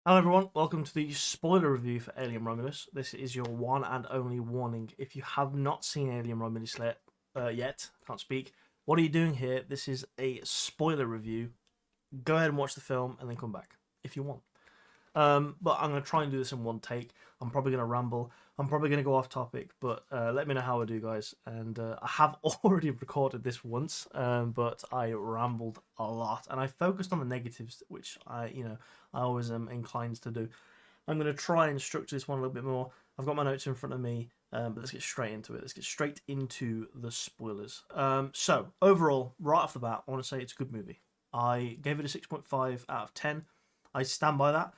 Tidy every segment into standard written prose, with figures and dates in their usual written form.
Hello everyone, welcome to the spoiler review for Alien Romulus. This is your one and only warning. If you have not seen Alien Romulus yet, can't speak, what are you doing here? This is a spoiler review. Go ahead and watch the film and then come back if you want. But I'm going to try and do this in one take. I'm probably going to ramble. I'm probably going to go off topic, but let me know how I do, guys. And I have already recorded this once, but I rambled a lot and I focused on the negatives, which I always am inclined to do. I'm going to try and structure this one a little bit more. I've got my notes in front of me, but let's get straight into it. Let's get straight into the spoilers. So, overall, right off the bat, I want to say it's a good movie. I gave it a 6.5 out of 10. I stand by that.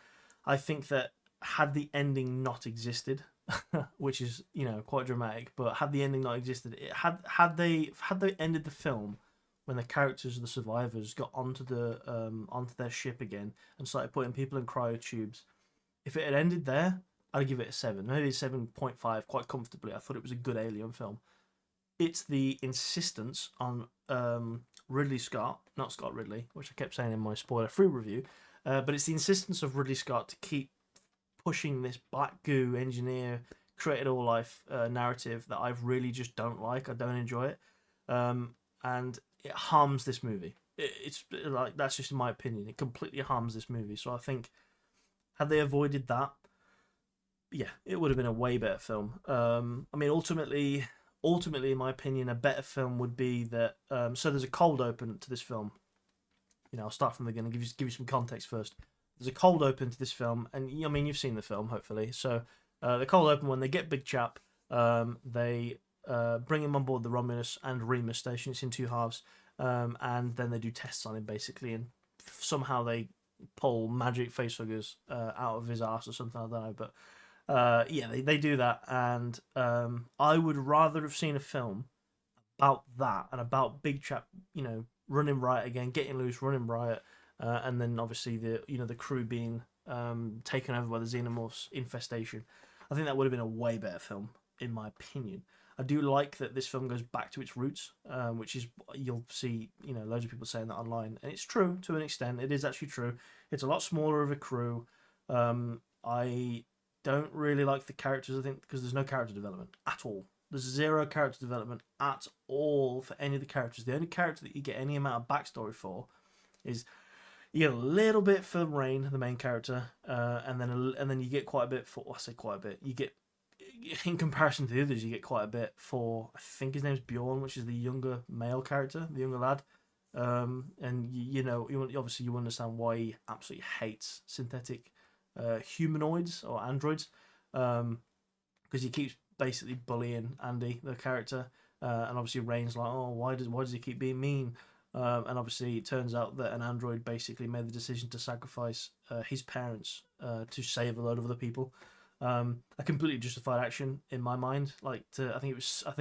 I think that had the ending not existed, which is quite dramatic, but had the ending not existed, had they ended the film when the characters of the survivors got onto their ship again and started putting people in cryotubes, if it had ended there, I'd give it a 7, maybe a 7.5 quite comfortably. I thought it was a good Alien film. It's the insistence on Ridley Scott, not Scott Ridley, which I kept saying in my spoiler-free review, but it's the insistence of Ridley Scott to keep pushing this black goo engineer created all life narrative that I really just don't like. I don't enjoy it, and it harms this movie. It's like, that's just in my opinion. It completely harms this movie. So I think had they avoided that, yeah, it would have been a way better film. I mean, ultimately, in my opinion, a better film would be that. So there's a cold open to this film. I'll start from the beginning. Give you some context first. There's a cold open to this film, and I mean you've seen the film hopefully. So the cold open, when they get Big Chap, they bring him on board the Romulus and Remus station. It's in two halves, and then they do tests on him basically, and somehow they pull magic facehuggers out of his ass or something. I don't know, but yeah, they do that, and I would rather have seen a film about that and about Big Chap, running riot again, getting loose, running riot, and then obviously the crew being taken over by the xenomorphs infestation. I think that would have been a way better film, in my opinion. I do like that this film goes back to its roots, which is, you'll see loads of people saying that online, and it's true to an extent. It is actually true. It's a lot smaller of a crew. I don't really like the characters, I think, because there's no character development at all. There's zero character development at all for any of the characters. The only character that you get any amount of backstory for is, you get a little bit for Rain, the main character, and then you get quite a bit for. Well, I say quite a bit. You get, in comparison to the others, you get quite a bit for. I think his name's Bjorn, which is the younger male character, the younger lad. And obviously you understand why he absolutely hates synthetic humanoids or androids, because he keeps basically bullying Andy, the character, and obviously Rain's like, oh, why does he keep being mean? And obviously it turns out that an android basically made the decision to sacrifice his parents to save a load of other people. A completely justified action in my mind. I think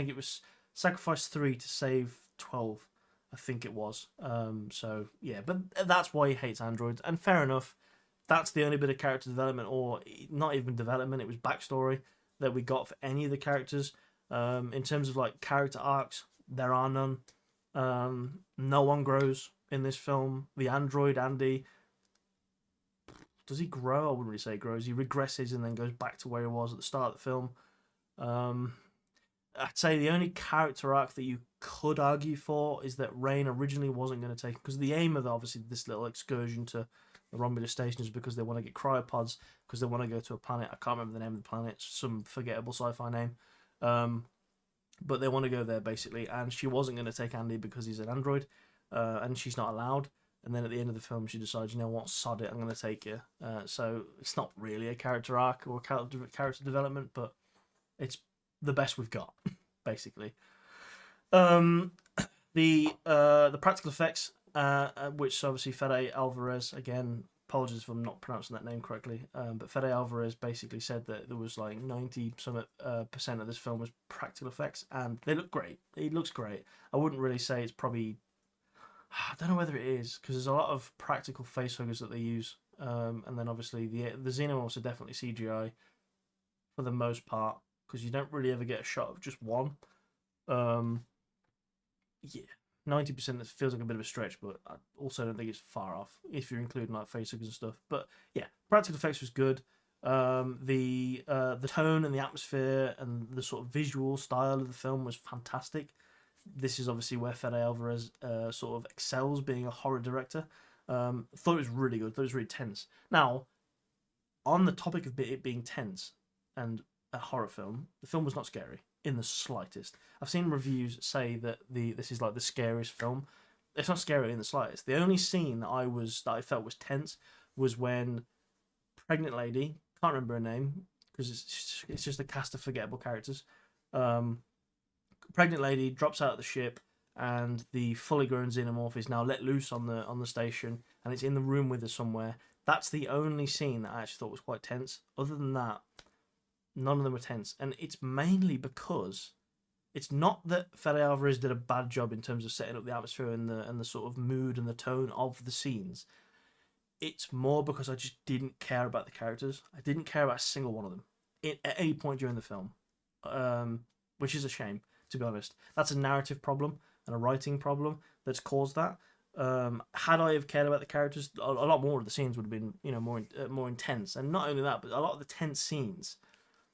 it was sacrifice 3 to save 12. I think it was. So yeah, but that's why he hates androids, and fair enough. That's the only bit of character development, or not even development. It was backstory that we got for any of the characters. In terms of like character arcs, there are none. No one grows in this film. The android Andy, does he grow? I wouldn't really say he grows. He regresses and then goes back to where he was at the start of the film. Um, I'd say the only character arc that you could argue for is that Rain originally wasn't going to take, because the aim of obviously this little excursion to the Romulus station is because they want to get cryopods, because they want to go to a planet. I can't remember the name of the planet. It's some forgettable sci-fi name. But they want to go there basically, and she wasn't going to take Andy because he's an android, and she's not allowed. And then at the end of the film, she decides, you know what, sod it, I'm going to take you. So it's not really a character arc or character development, but it's the best we've got, basically. Um, the practical effects, which obviously Fede Alvarez, again, apologies if I'm not pronouncing that name correctly, but Fede Alvarez basically said that there was like 90 some percent of this film was practical effects, and they look great. It looks great. I wouldn't really say it's probably. I don't know whether it is, because there's a lot of practical facehuggers that they use, and then obviously the xenomorphs are definitely CGI for the most part, because you don't really ever get a shot of just one. Um, yeah, 90% feels like a bit of a stretch, but I also don't think it's far off if you're including like facehuggers and stuff. But yeah, Practical effects was good. The tone and the atmosphere and the sort of visual style of the film was fantastic. This is obviously where Fede Alvarez sort of excels being a horror director. Thought it was really good. Thought it was really tense. Now, on the topic of it being tense and a horror film, the film was not scary in the slightest. I've seen reviews say that this is like the scariest film. It's not scary in the slightest. The only scene that I felt was tense was when pregnant lady, can't remember her name because it's just a cast of forgettable characters. Pregnant lady drops out of the ship, and the fully grown xenomorph is now let loose on the station, and it's in the room with her somewhere. That's the only scene that I actually thought was quite tense. Other than that, none of them were tense, and it's mainly because it's not that Fede Alvarez did a bad job in terms of setting up the atmosphere and the sort of mood and the tone of the scenes. It's more because I just didn't care about the characters. I didn't care about a single one of them at any point during the film, which is a shame, to be honest. That's a narrative problem and a writing problem that's caused that. Had I have cared about the characters, a lot more of the scenes would have been, more intense. And not only that, but a lot of the tense scenes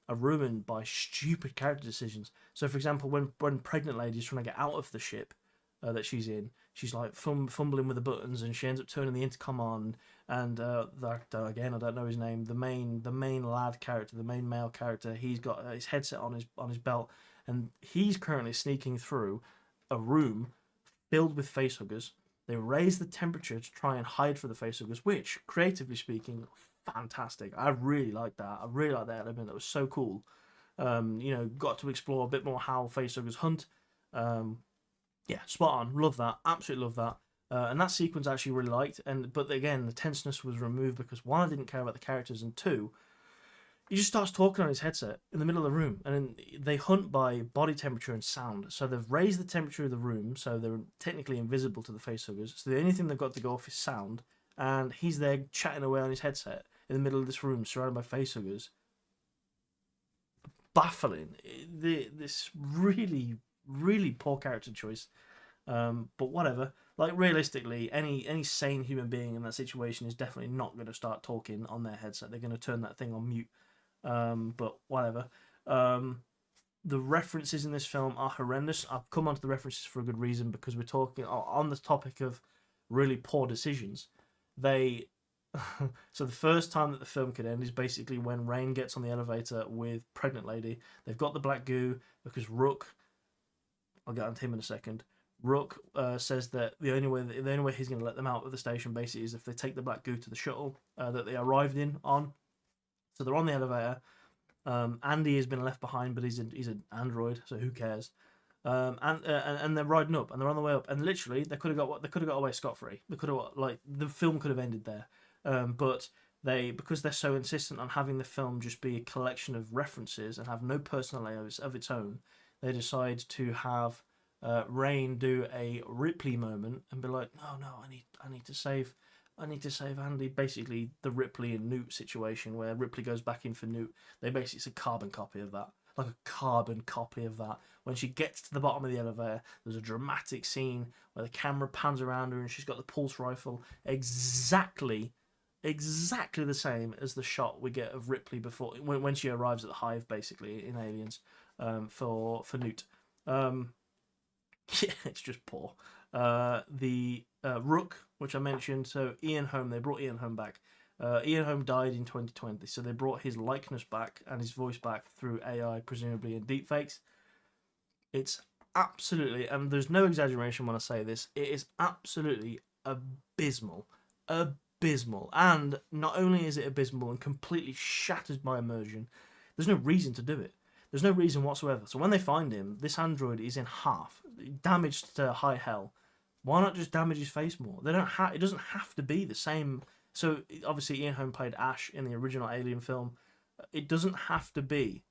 are ruined by stupid character decisions. So, for example, when pregnant lady is trying to get out of the ship that she's in, she's like fumbling with the buttons, and she ends up turning the intercom on. And the actor, again, I don't know his name, the main lad character, the main male character, he's got his headset on his belt, and he's currently sneaking through a room filled with facehuggers. They raise the temperature to try and hide from the facehuggers, which, creatively speaking, fantastic. I really like that. I really like that element. That was so cool. Got to explore a bit more how facehuggers hunt. Yeah, spot on. Love that. Absolutely love that. And that sequence I actually really liked. But again, the tenseness was removed because one, I didn't care about the characters, and two, he just starts talking on his headset in the middle of the room, and then they hunt by body temperature and sound. So they've raised the temperature of the room, so they're technically invisible to the facehuggers. So the only thing they've got to go off is sound, and he's there chatting away on his headset in the middle of this room, surrounded by facehuggers. Baffling. This really, really poor character choice. But whatever. Like, realistically, any sane human being in that situation is definitely not going to start talking on their headset. They're going to turn that thing on mute. But whatever. The references in this film are horrendous. I've come onto the references for a good reason, because we're talking on the topic of really poor decisions. So the first time that the film could end is basically when Rain gets on the elevator with pregnant lady. They've got the black goo because Rook, I'll get onto him in a second. Rook says that the only way he's going to let them out of the station basically is if they take the black goo to the shuttle that they arrived on. So they're on the elevator. Andy has been left behind, but he's an android, so who cares? And they're riding up, and they're on the way up, and literally they could have got away scot-free. They could have, the film could have ended there, but because they're so insistent on having the film just be a collection of references and have no personality of its own, they decide to have Rain do a Ripley moment and be like, no, I need to save Andy. Basically, the Ripley and Newt situation where Ripley goes back in for Newt. It's a carbon copy of that. Like a carbon copy of that. When she gets to the bottom of the elevator, there's a dramatic scene where the camera pans around her and she's got the pulse rifle. Exactly the same as the shot we get of Ripley before when she arrives at the hive, basically in Aliens, for Newt. Yeah, it's just poor. The Rook, which I mentioned, so Ian Holm, they brought Ian Holm back. Ian Holm died in 2020, so they brought his likeness back and his voice back through AI, presumably in deepfakes. It's absolutely, and there's no exaggeration when I say this, it is absolutely abysmal. And not only is it abysmal and completely shatters my immersion, there's no reason to do it. There's no reason whatsoever. So when they find him, this android is in half, damaged to high hell. Why not just damage his face more? It doesn't have to be the same. So obviously Ian Holm played Ash in the original Alien film. It doesn't have to be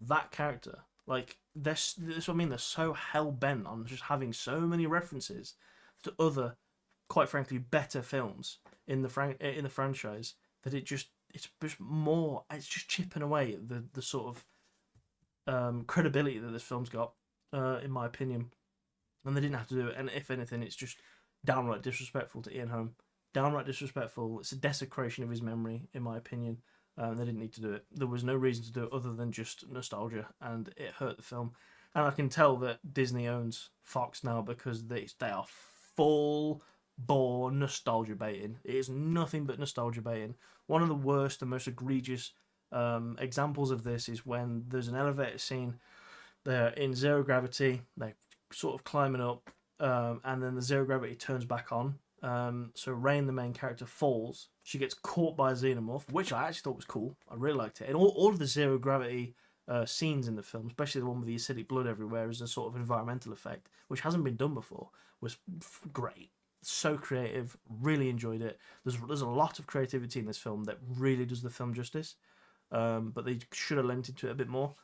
that character. Like, this what I mean. They're so hell bent on just having so many references to other, quite frankly, better films in the franchise that it's just chipping away at the sort of credibility that this film's got, in my opinion. And they didn't have to do it. And if anything, it's just downright disrespectful to Ian Holm. downright disrespectful. It's a desecration of his memory, in my opinion. They didn't need to do it. There was no reason to do it other than just nostalgia, and it hurt the film. And I can tell that Disney owns Fox now because they are full bore nostalgia baiting. It is nothing but nostalgia baiting. One of the worst and most egregious examples of this is when there's an elevator scene. They're in zero gravity. They're sort of climbing up, and then the zero gravity turns back on. So Rain, the main character, falls. She gets caught by a xenomorph, which I actually thought was cool. I really liked it. And all of the zero gravity scenes in the film, especially the one with the acidic blood everywhere, as a sort of environmental effect, which hasn't been done before, was great. So creative. Really enjoyed it. There's a lot of creativity in this film that really does the film justice. But they should have lent into it a bit more.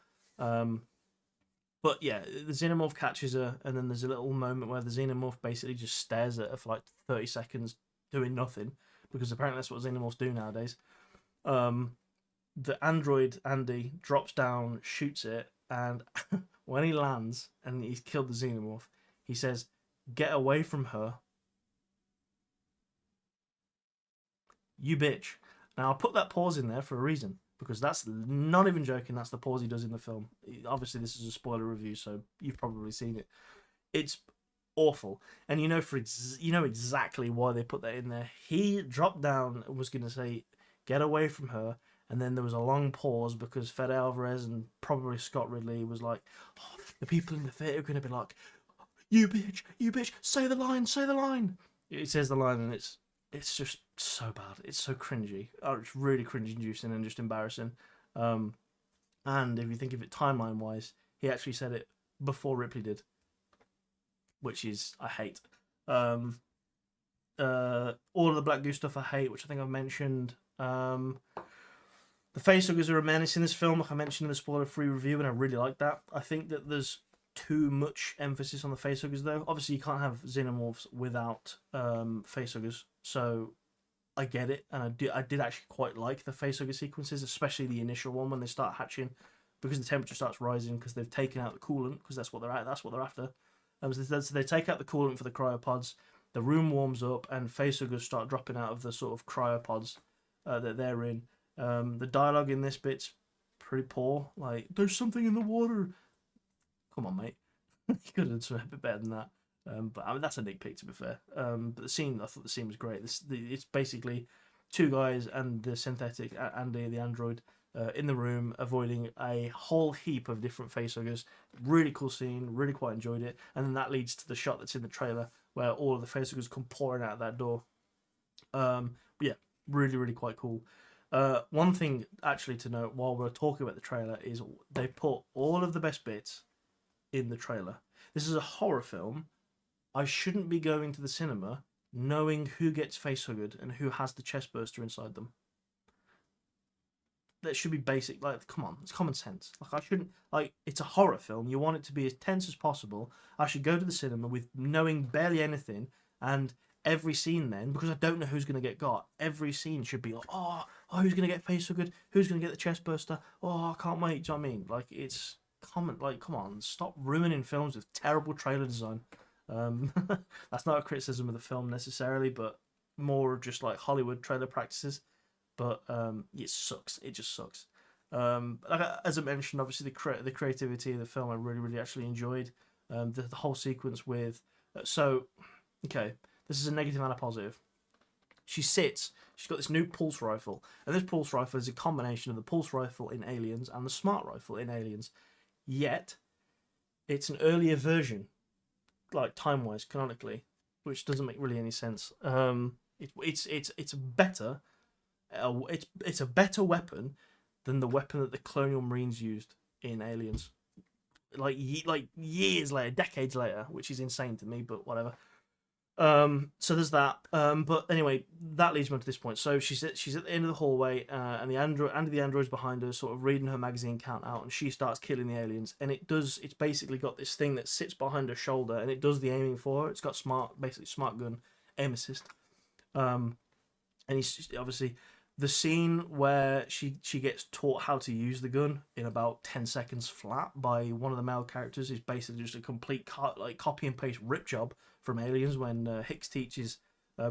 But yeah, the xenomorph catches her, and then there's a little moment where the xenomorph basically just stares at her for like 30 seconds, doing nothing, because apparently that's what xenomorphs do nowadays. The android, Andy, drops down, shoots it, and when he lands and he's killed the xenomorph, he says, "Get away from her, you bitch." Now, I'll put that pause in there for a reason, because that's not even joking. That's the pause he does in the film. Obviously, this is a spoiler review, so you've probably seen it. It's awful, and you know exactly why they put that in there. He dropped down and was going to say, "Get away from her," and then there was a long pause because Fede Alvarez and probably Scott Ridley was like, "Oh, the people in the theater are going to be like, you bitch, say the line, say the line." It says the line, and it's just so bad. It's so cringy. Oh, it's really cringe-inducing and just embarrassing. And if you think of it timeline-wise, he actually said it before Ripley did, which is I hate. All of the Black Goose stuff I hate, which I think I've mentioned. The facehuggers are a menace in this film, like I mentioned in the spoiler-free review, and I really like that. I think that there's too much emphasis on the facehuggers, though. Obviously, you can't have xenomorphs without facehuggers, so I get it, and I did actually quite like the facehugger sequences, especially the initial one when they start hatching, because the temperature starts rising because they've taken out the coolant, because that's what they're after. So they take out the coolant for the cryopods. The room warms up, and facehuggers start dropping out of the sort of cryopods that they're in. The dialogue in this bit's pretty poor. Like, "There's something in the water." Come on, mate. You could have done something a bit better than that. But I mean, that's a nitpick, to be fair. But I thought the scene was great. It's basically two guys and the synthetic Andy, the android, in the room, avoiding a whole heap of different facehuggers. Really cool scene. Really quite enjoyed it. And then that leads to the shot that's in the trailer, where all of the facehuggers come pouring out of that door. But yeah, really, really quite cool. One thing actually to note while we're talking about the trailer is they put all of the best bits in the trailer. This is a horror film. I shouldn't be going to the cinema knowing who gets facehuggered and who has the chest burster inside them. That should be basic. Like, come on, it's common sense. Like, I shouldn't, like, it's a horror film. You want it to be as tense as possible. I should go to the cinema with knowing barely anything, and every scene then, because I don't know who's going to get got, every scene should be like, oh, who's going to get facehuggered? Who's going to get the chest burster? Oh, I can't wait. Do you know what I mean? Like, it's common. Like, come on, stop ruining films with terrible trailer design. That's not a criticism of the film necessarily, but more just like Hollywood trailer practices. But it sucks. It just sucks. As I mentioned, obviously the creativity of the film I really actually enjoyed. The whole sequence with okay, this is a negative and a positive. She's got this new pulse rifle, and this pulse rifle is a combination of the pulse rifle in Aliens and the smart rifle in Aliens. Yet it's an earlier version, like time-wise, canonically, which doesn't make really any sense. It's better. It's a better weapon than the weapon that the Colonial Marines used in Aliens, like years later, decades later, which is insane to me, but whatever. So there's that. But anyway, that leads me to this point. So she's at the end of the hallway, and the android's behind her, sort of reading her magazine count out, and she starts killing the aliens. And it's basically got this thing that sits behind her shoulder, and it does the aiming for her. It's got smart gun aim assist. And he's obviously the scene where she gets taught how to use the gun in about 10 seconds flat by one of the male characters is basically just a complete copy and paste rip job from Aliens when Hicks teaches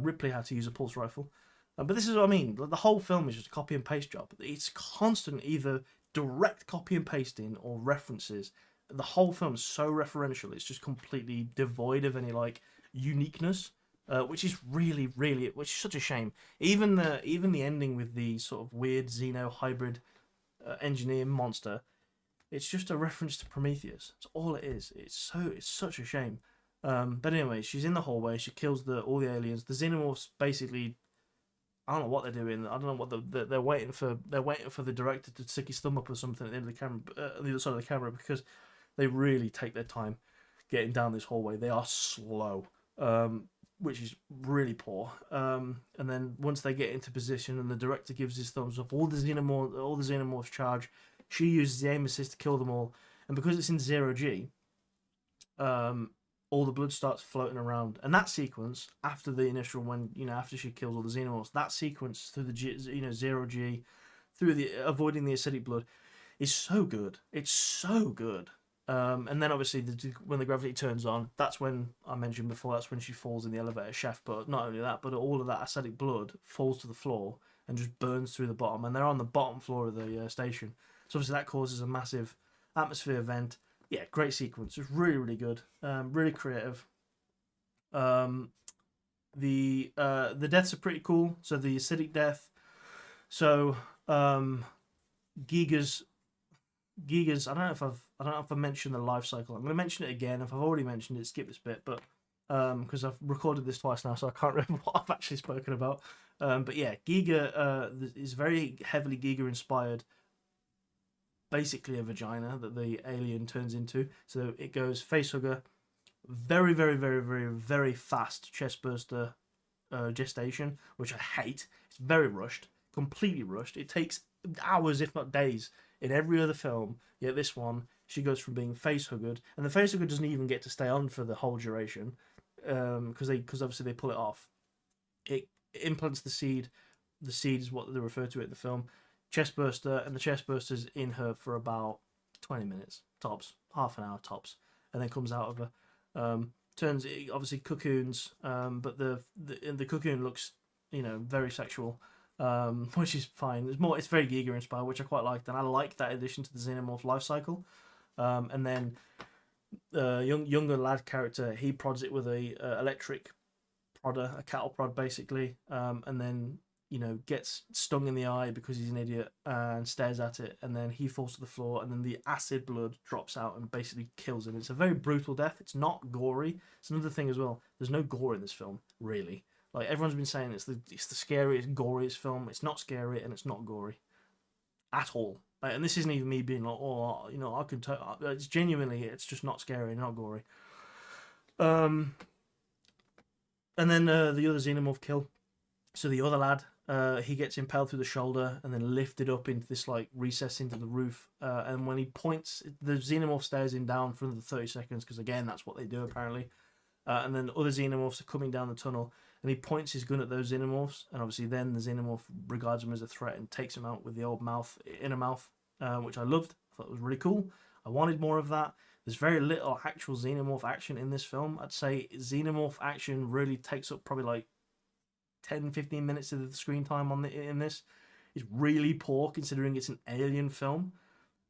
Ripley had to use a pulse rifle. But this is what I mean. The whole film is just a copy and paste job. It's constant either direct copy and pasting or references. The whole film is so referential. It's just completely devoid of any like uniqueness, which is which is such a shame. Even the ending with the sort of weird Xeno hybrid engineer monster, it's just a reference to Prometheus. That's all it is. It's such a shame. But anyway, she's in the hallway. She kills all the aliens. The xenomorphs basically, I don't know what they're doing. I don't know what they're waiting for. They're waiting for the director to stick his thumb up or something at the end of the camera, on the other side of the camera, because they really take their time getting down this hallway. They are slow, which is really poor. And then once they get into position and the director gives his thumbs up, all the xenomorphs charge. She uses the aim assist to kill them all, and because it's in 0G, all the blood starts floating around. And that sequence after the initial, after she kills all the xenomorphs, that sequence through the 0G, through the avoiding the acidic blood, is so good. It's so good. And then obviously when the gravity turns on, that's when I mentioned before. That's when she falls in the elevator shaft. But not only that, but all of that acidic blood falls to the floor and just burns through the bottom. And they're on the bottom floor of the station. So obviously that causes a massive atmosphere vent. Yeah, great sequence. It's really good. Really creative. The deaths are pretty cool. So the acidic death. So Giga's. I don't know if I mentioned the life cycle. I'm going to mention it again. If I've already mentioned it, skip this bit. But because I've recorded this twice now, so I can't remember what I've actually spoken about. But yeah, Giga is very heavily Giga inspired. Basically a vagina that the alien turns into. So it goes facehugger, very fast chestburster gestation, which I hate. It's very rushed, completely rushed. It takes hours, if not days, in every other film. Yet this one, she goes from being facehuggered, and the facehugger doesn't even get to stay on for the whole duration, because obviously they pull it off. It implants the seed. The seed is what they refer to it in the film. Chestburster, and the chestburster's in her for about 20 minutes tops, half an hour tops, and then comes out of her. Obviously cocoons, but the cocoon looks, very sexual, which is fine. It's very Giga inspired, which I quite liked, and I like that addition to the xenomorph life cycle. And then younger lad character, he prods it with a electric prodder, a cattle prod basically, and then gets stung in the eye because he's an idiot and stares at it, and then he falls to the floor, and then the acid blood drops out and basically kills him. It's a very brutal death. It's not gory. It's another thing as well. There's no gore in this film, really. Like everyone's been saying, it's the scariest, goriest film. It's not scary and it's not gory at all. Like, and this isn't even me being like, I can tell. It's genuinely, it's just not scary, not gory. And then the other xenomorph kill. So the other lad, he gets impaled through the shoulder and then lifted up into this like recess into the roof. And when he points, the xenomorph stares him down for another 30 seconds because again, that's what they do apparently. And then other xenomorphs are coming down the tunnel, and he points his gun at those xenomorphs, and obviously then the xenomorph regards him as a threat and takes him out with the old inner mouth, which I loved. I thought it was really cool. I wanted more of that. There's very little actual xenomorph action in this film. I'd say xenomorph action really takes up probably like 10-15 minutes of the screen time in this. It's really poor considering it's an alien film.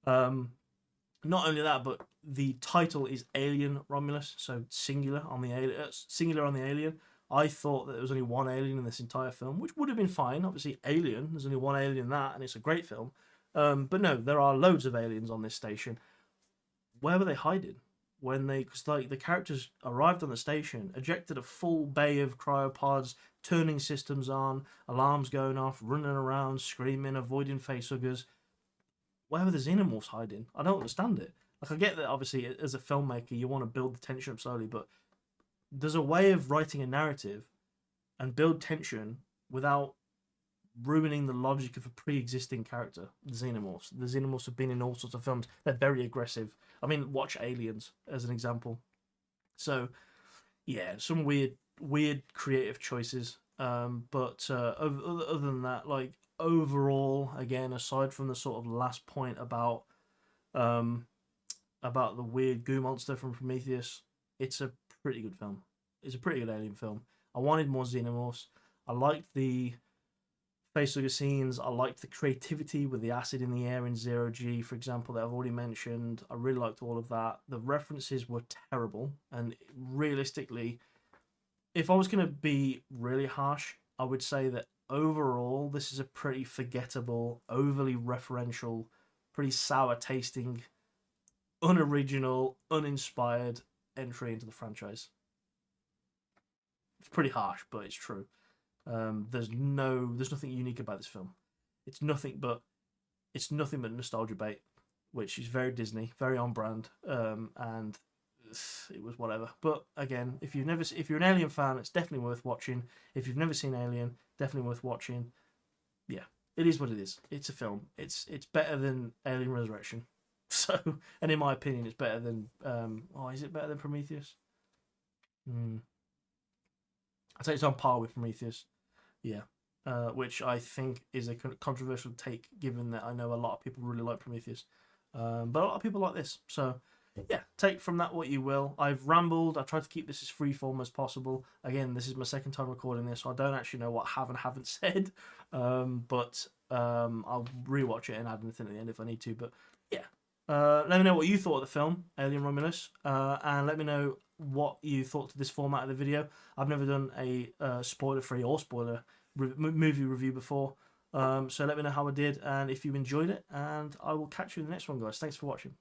Not only that, but the title is Alien Romulus, so singular on the alien. I thought that there was only one alien in this entire film, which would have been fine. Obviously, Alien, there's only one alien in that, and it's a great film. But no, there are loads of aliens on this station. Where were they hiding? Because the characters arrived on the station, ejected a full bay of cryopods, turning systems on, alarms going off, running around, screaming, avoiding facehuggers. Where were the xenomorphs hiding? I don't understand it. Like, I get that obviously as a filmmaker you want to build the tension up slowly, but there's a way of writing a narrative and build tension without ruining the logic of a pre-existing character. The xenomorphs have been in all sorts of films. They're very aggressive. I mean, watch Aliens as an example. So yeah, some weird creative choices, but other than that, like, overall, again, aside from the sort of last point about the weird goo monster from Prometheus, it's a pretty good film. It's a pretty good alien film. I wanted more xenomorphs. I liked the facehugger scenes. I liked the creativity with the acid in the air in Zero G, for example, that I've already mentioned. I really liked all of that. The references were terrible, and realistically, if I was going to be really harsh, I would say that overall, this is a pretty forgettable, overly referential, pretty sour tasting, unoriginal, uninspired entry into the franchise. It's pretty harsh, but it's true. There's nothing unique about this film. It's nothing but nostalgia bait, which is very Disney, very on brand, and it was whatever. But again, if you're an Alien fan, it's definitely worth watching. If you've never seen Alien, definitely worth watching. Yeah, it is what it is. It's a film. It's better than Alien Resurrection. So, and in my opinion, it's better than. Is it better than Prometheus? I'd say it's on par with Prometheus. Yeah. Which I think is a controversial take, given that I know a lot of people really like Prometheus. But a lot of people like this. So, yeah, take from that what you will. I've rambled. I tried to keep this as freeform as possible. Again, this is my second time recording this, so I don't actually know what I have and haven't said. But I'll rewatch it and add anything at the end if I need to. But, yeah. Let me know what you thought of the film, Alien Romulus. And let me know what you thought to this format of the video. I've never done a spoiler-free or spoiler movie review before, so let me know how I did and if you enjoyed it, and I will catch you in the next one, guys. Thanks for watching.